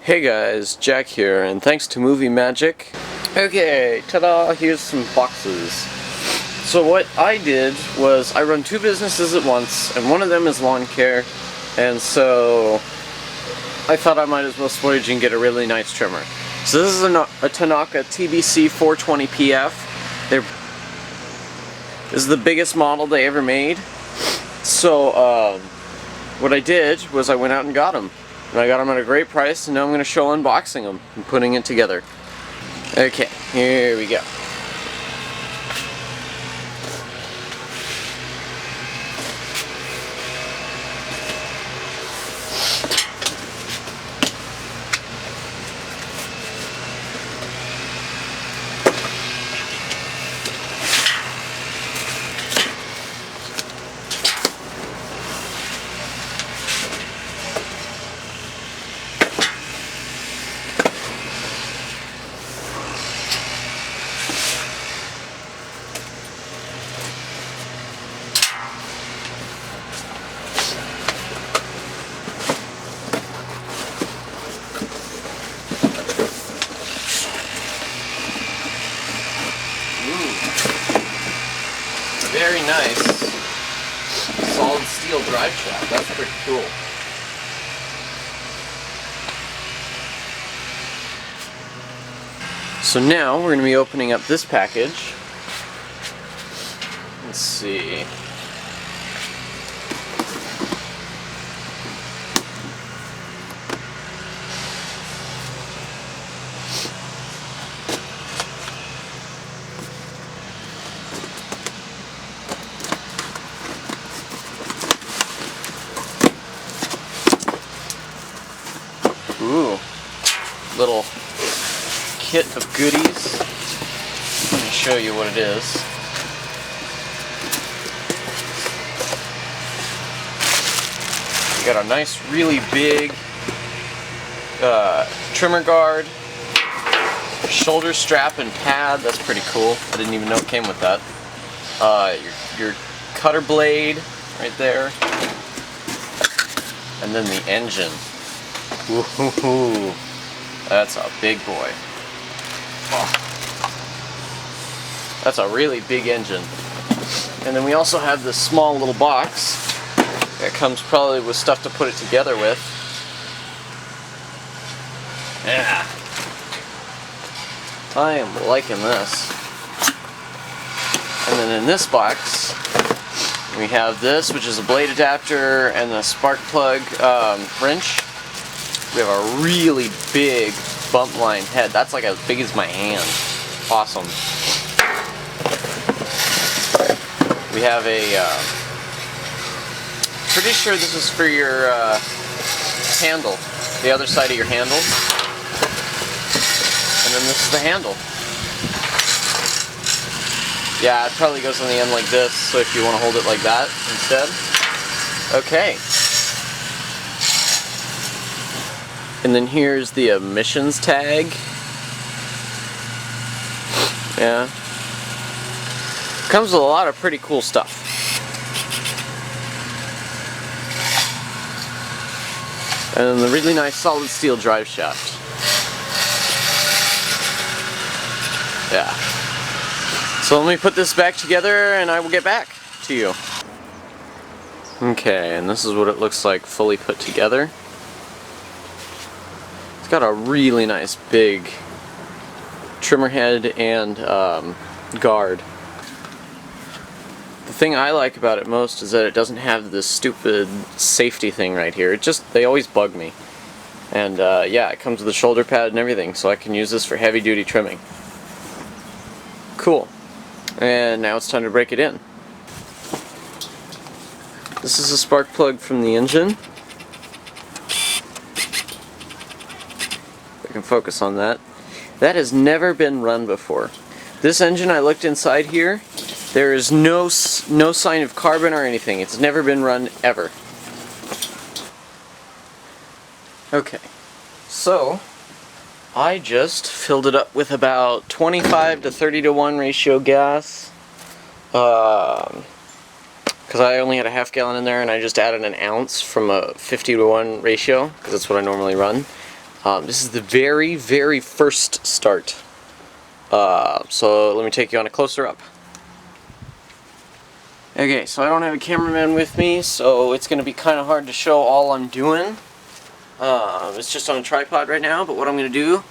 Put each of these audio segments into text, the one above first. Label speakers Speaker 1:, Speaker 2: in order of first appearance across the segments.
Speaker 1: Hey guys, Jack here, and thanks to Movie Magic. Okay, ta-da, here's some boxes. So what I did was, I run two businesses at once, and one of them is lawn care, and so I thought I might as well splurge and get a really nice trimmer. So this is a Tanaka TBC 420 PF. This is the biggest model they ever made. So what I did was I went out and got them. And I got them at a great price, and now I'm going to show unboxing them and putting it together. Okay, here we go. Very nice solid steel drive shaft. That's pretty cool. So now we're going to be opening up this package. Let's see. Ooh, little kit of goodies. Let me show you what it is. You got a nice, really big trimmer guard, shoulder strap and pad. That's pretty cool. I didn't even know it came with that. Your cutter blade right there, and then the engine. Woohoo! That's a big boy. Oh. That's a really big engine. And then we also have this small little box that comes probably with stuff to put it together with. Yeah. I am liking this. And then in this box we have this, which is a blade adapter and a spark plug wrench. We have a really big bump line head. That's like as big as my hand. Awesome. We have a, pretty sure this is for your handle, the other side of your handle. And then this is the handle. Yeah, it probably goes on the end like this, so if you want to hold it like that instead. Okay. And then here's the emissions tag. Yeah. Comes with a lot of pretty cool stuff. And then the really nice solid steel drive shaft. Yeah. So let me put this back together and I will get back to you. Okay, and this is what it looks like fully put together. Got a really nice big trimmer head and guard. The thing I like about it most is that it doesn't have this stupid safety thing right here. They always bug me. And yeah, it comes with a shoulder pad and everything, so I can use this for heavy duty trimming. Cool. And now it's time to break it in. This is a spark plug from the engine. I can focus on that. That has never been run before. This engine, I looked inside here, there is no sign of carbon or anything. It's never been run ever. Okay, so I just filled it up with about 25 to 30 to 1 ratio gas. Because I only had a half gallon in there and I just added an ounce from a 50 to 1 ratio, because that's what I normally run. This is the very, very first start. So let me take you on a closer up. Okay, so I don't have a cameraman with me, so it's going to be kind of hard to show all I'm doing. It's just on a tripod right now, but what I'm going to do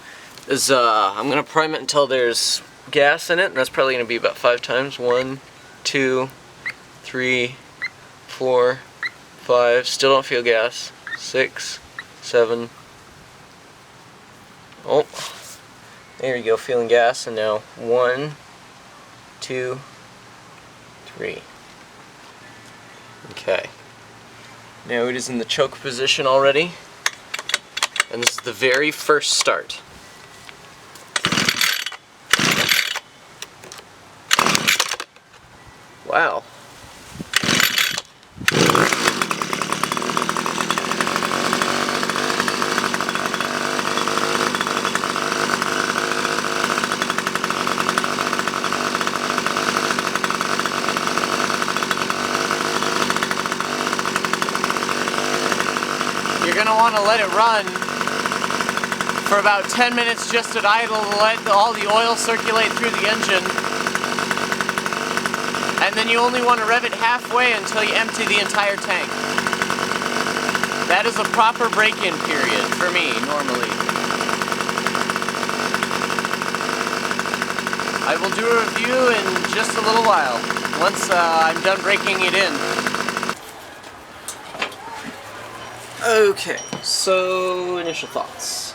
Speaker 1: is I'm going to prime it until there's gas in it, and that's probably going to be about 5 times. 1, 2, 3, 4, 5. Still don't feel gas. 6, 7. Oh, there you go, feeling gas. And now 1, 2, 3. Okay. Now it is in the choke position already, and this is the very first start. Wow. You're going to want to let it run for about 10 minutes just at idle to let all the oil circulate through the engine. And then you only want to rev it halfway until you empty the entire tank. That is a proper break-in period for me, normally. I will do a review in just a little while, once I'm done breaking it in. Okay, so initial thoughts.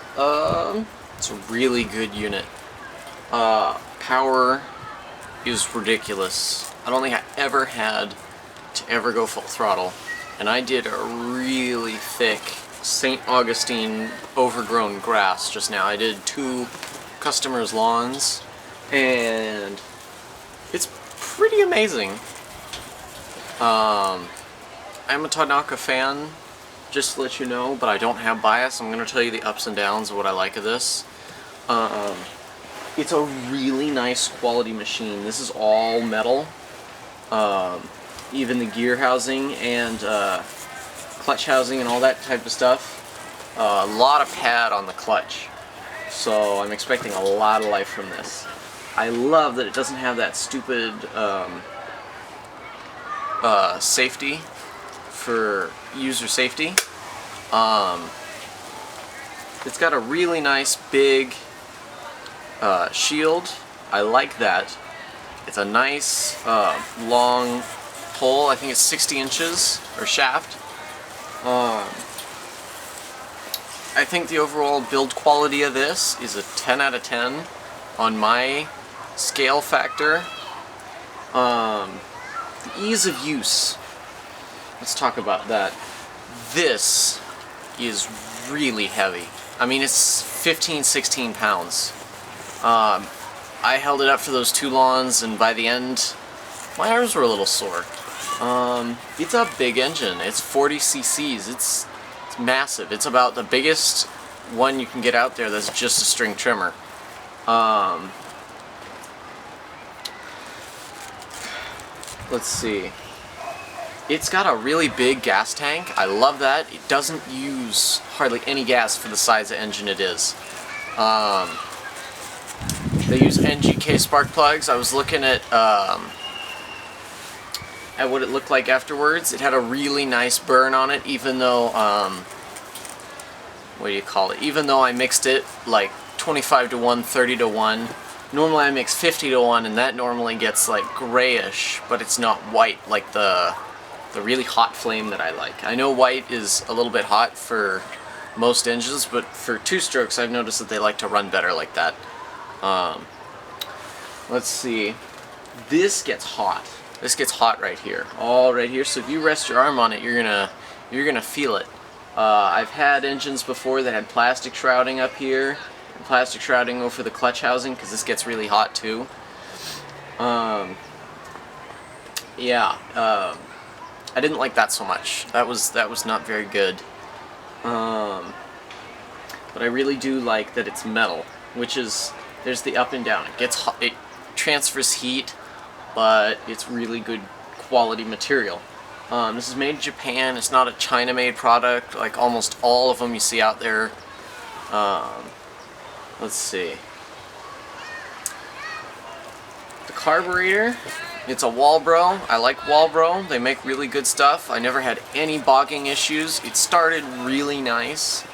Speaker 1: It's a really good unit. Power is ridiculous. I don't think I ever had to ever go full throttle, and I did a really thick St. Augustine overgrown grass just now. I did 2 customers' lawns, and it's pretty amazing. I'm a Tanaka fan, just to let you know, but I don't have bias. I'm going to tell you the ups and downs of what I like of this. It's a really nice quality machine. This is all metal. Even the gear housing and clutch housing and all that type of stuff. A lot of pad on the clutch. So I'm expecting a lot of life from this. I love that it doesn't have that stupid safety for user safety. It's got a really nice big shield. I like that. It's a nice long pole. I think it's 60 inches or shaft. I think the overall build quality of this is a 10 out of 10 on my scale factor. The ease of use. Let's talk about that. This is really heavy. I mean, it's 15, 16 pounds. I held it up for those 2 lawns, and by the end, my arms were a little sore. It's a big engine. It's 40 cc's. It's massive. It's about the biggest one you can get out there that's just a string trimmer. Let's see. It's got a really big gas tank. I love that. It doesn't use hardly any gas for the size of engine it is. They use NGK spark plugs. I was looking at what it looked like afterwards. It had a really nice burn on it, even though, what do you call it? Even though I mixed it like 25 to 1, 30 to 1. Normally I mix 50 to 1, and that normally gets like grayish, but it's not white like the really hot flame that I like. I know white is a little bit hot for most engines, but for 2-strokes I've noticed that they like to run better like that. Let's see. This gets hot. This gets hot right here, all right here. So if you rest your arm on it, you're gonna feel it. I've had engines before that had plastic shrouding up here, and plastic shrouding over the clutch housing, because this gets really hot too. Yeah. I didn't like that so much. That was not very good. But I really do like that it's metal, which is, there's the up and down. It gets hot, it transfers heat, but it's really good quality material. This is made in Japan. It's not a China-made product like almost all of them you see out there. Let's see. The carburetor, it's a Walbro. I like Walbro. They make really good stuff. I never had any bogging issues. It started really nice.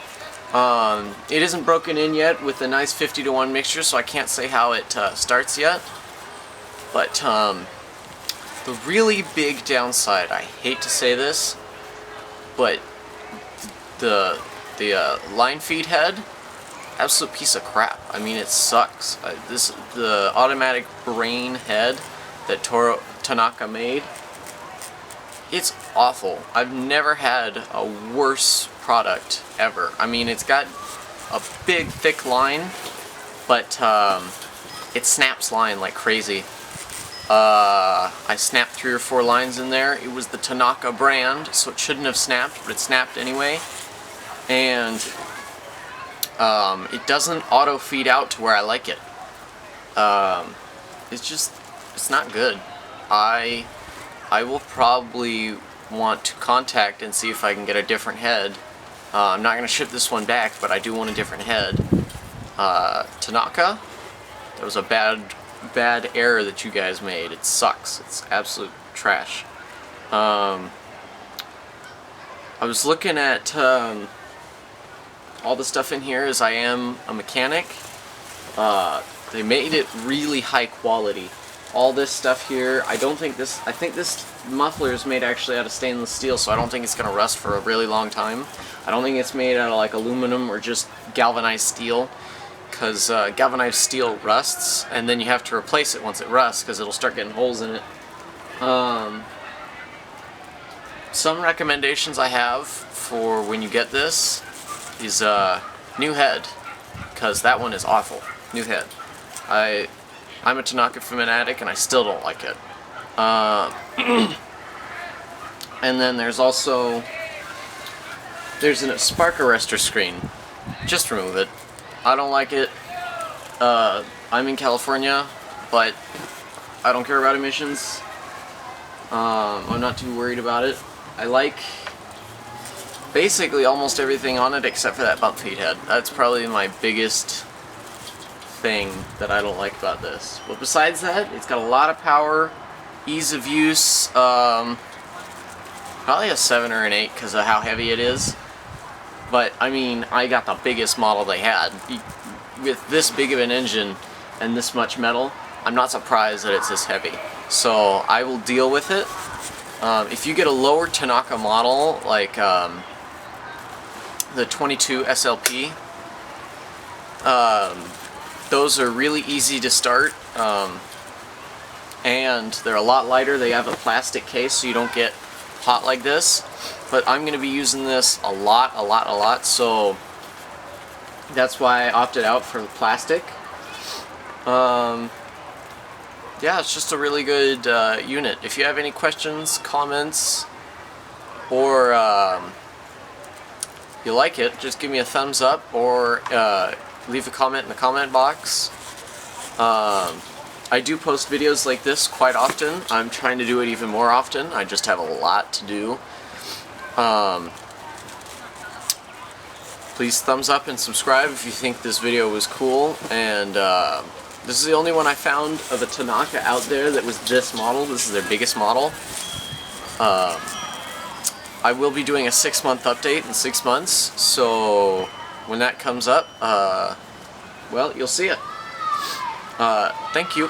Speaker 1: It isn't broken in yet with a nice 50-to-1 mixture, so I can't say how it starts yet. But the really big downside, I hate to say this, but the line feed head, absolute piece of crap. I mean, it sucks. The automatic brain head that Tanaka made, it's awful. I've never had a worse product ever. I mean, it's got a big, thick line, but it snaps line like crazy. I snapped 3 or 4 lines in there. It was the Tanaka brand, so it shouldn't have snapped, but it snapped anyway. And it doesn't auto feed out to where I like it. It's not good. I will probably want to contact and see if I can get a different head. I'm not going to ship this one back, but I do want a different head. Tanaka, that was a bad error that you guys made. It sucks. It's absolute trash. I was looking at all the stuff in here, as I am a mechanic. They made it really high quality. All this stuff here, I think this muffler is made actually out of stainless steel, so I don't think it's going to rust for a really long time. I don't think it's made out of like aluminum or just galvanized steel, because galvanized steel rusts, and then you have to replace it once it rusts, because it'll start getting holes in it. Some recommendations I have for when you get this is new head, because that one is awful. New head. I'm a Tanaka fanatic, and I still don't like it. And then there's a spark arrestor screen. Just remove it. I don't like it. I'm in California, but I don't care about emissions. I'm not too worried about it. I like basically almost everything on it except for that bump feed head. That's probably my biggest thing that I don't like about this. But besides that, it's got a lot of power, ease of use, probably a 7 or an 8 because of how heavy it is. But I mean, I got the biggest model they had. With this big of an engine and this much metal, I'm not surprised that it's this heavy. So I will deal with it. If you get a lower Tanaka model, like the 22 SLP, those are really easy to start, and they're a lot lighter. They have a plastic case so you don't get hot like this, but I'm going to be using this a lot, so that's why I opted out for the plastic. Yeah, it's just a really good unit. If you have any questions, comments, or you like it, just give me a thumbs up, or leave a comment in the comment box. I do post videos like this quite often. I'm trying to do it even more often. I just have a lot to do. Please thumbs up and subscribe if you think this video was cool. And this is the only one I found of a Tanaka out there that was this model. This is their biggest model. I will be doing a 6-month update in 6 months, so when that comes up, well, you'll see it. Thank you.